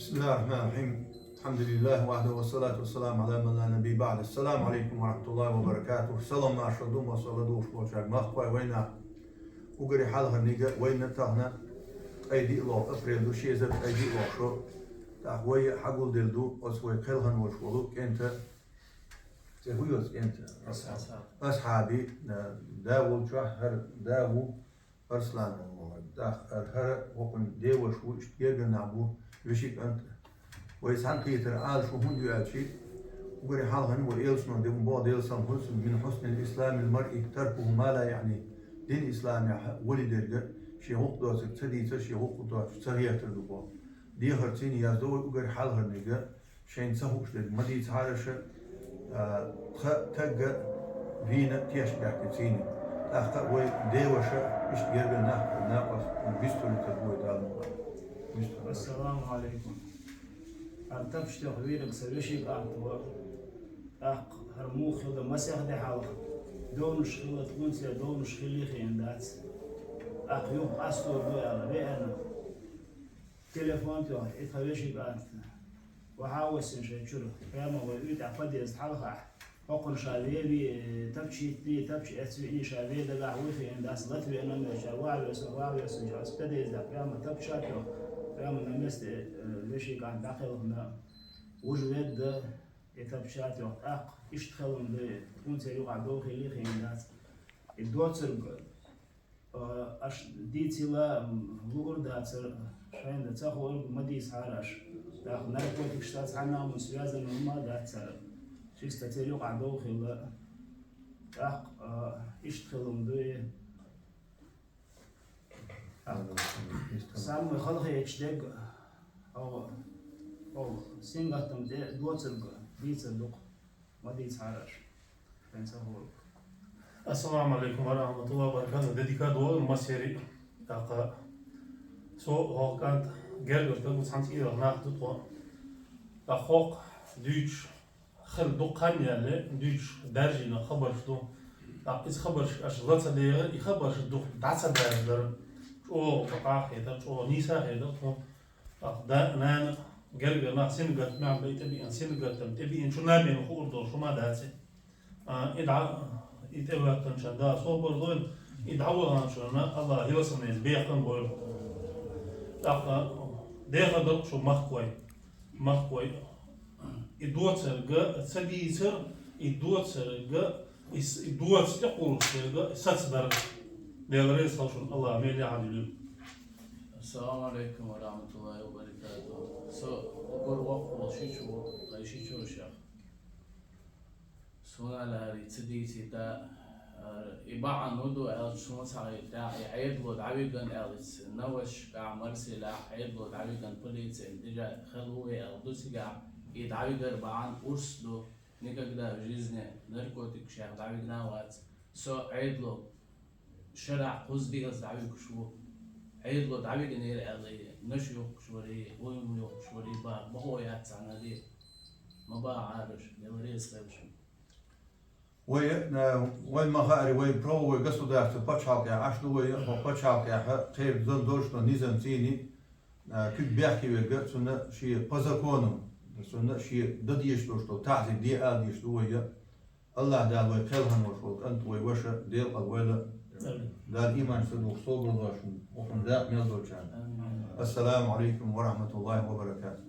بسم الله الرحمن الرحيم. الحمد لله وحده والصلاة والسلام على من لا نبي بعد. السلام عليكم ورحمة الله وبركاته. سلام ما شدوم وصلدوش وشاك مخوي وينا وقري حالها نيجا وين تهنا أيدي الله أفريل دو شيء زاد أيدي الله شو تهوي حقول دلدو أسوي قلهن وشولوك أنت تهويوس أنت أصحابي داو شهر داو أرسلان هر وقن ديوش واشتياق نعبو وشيك أنت ويسعن قيتر آل شو هون يؤالشي وقري حالهن وإيلسنا ديهم بعض إيلسان حسن من حسن الإسلام المرء تركه ما لا يعني دين إسلامي ولي درجة شي حقوق دوسك تديسة شي حقوق دوسك صغير تردوبا دي هرتيني يازدو وقري حالهن نيجا شين سهوش دل مديت عارش تقى فينا تيش بحكتيني أخطأ وي ديوشة مش جرب ناقص بيستو لتدوي دالمو. السلام عليكم. أرتبش تخويرك سويشي قاعدوا هرموخ هذا مسح ده حاله دون شخيلة تكون سيا دون شخيلة خيندات يوم أسطور بيا بينا تلفون تو إتخويشي قاعد وحاول سنشي شلو فيما ويد عقد يزحلها وقل شادي تبشي أسوي شادي ده قاعد خيندات لا تبي أنا من شواعي وسوي شاس بدي إذا فيما تبشاتو فيما نمست ليشي قاعد داخل هنا وجود ده يتبشات وقت يشتغلون ده تكون سيروق عدو خيلي خيندات الدوتر أش ديتيلا بقول ده سر شاين ده تأخذ مديس عارش تأخذ نركوت يشتغل عنها من سياسة ما ده سر شيء تسيروق عدو خيلا يشتغلون ده سام خلقه يشتغل أو سينغاتم ده دوتر ديتر دوق مديس عارش السلام عليكم ورحمة الله وبركاته. Dedicado uma série da so hoogkant gelder dat moet hans ieder nacht doet gewoon. Dat hoog Duits خل دقان ياله Duits درجنا خبر شو dat is خبر als wat ze leren ik خبر شو dat ze daar شو بقى هذا شو نيسا هذا gewoon dat نان gelder nacht سنقط مع بيت أبي أن سنقط تبي إن شو نبي نقول دور شو ما دهسه إدعاء يتبع تنشدا صوبر دول يدعوا عن شرنا الله يوصلنا البيقن بقول ده هذا شو مخوي يدوت سرقة سديسر يدوت سرقة يدوت يقول سرقة ستصبر للرئيس شون الله ميل يعدل. السلام عليكم ورحمة الله وبركاته. أقول وقت شيء غيشيشو شيخ. سونا لهذه تديتي دا إباعة نودو ألت شو مسعي دا يعيد لود عبيدن ألت نوش قاع مرسي لا عيد لود عبيدن بوليس إنتجا خلوه ألدوسي قاع يد عبيدر بعان أرسلو نيكا قدا جيزني نركوتك شيخ دعبيدنا وات عيد لود شرع قصدي قصد عبيد كشو عيد لود عبيدن يرى ألي نشيو كشوري ويميو كشوري ما هو ياتسعنا دي ما بقى عارش يلريس غيرشن وين مهاري وين برو وقصو ده تبتشالك يا عشتو وين بتشالك يا خير زن دوشنا نيزن تيني كل بيحكي ويرجع سنة شيء قزاكونو سنة شيء ضد يشتوشتو تعزي دي آل يشتو ويا الله دال ويقلهن وشوط أنت ويوشة ديل الويلة دال إيمان صدوق صوب الله وخن ذاك ميزو السلام عليكم ورحمة الله وبركاته.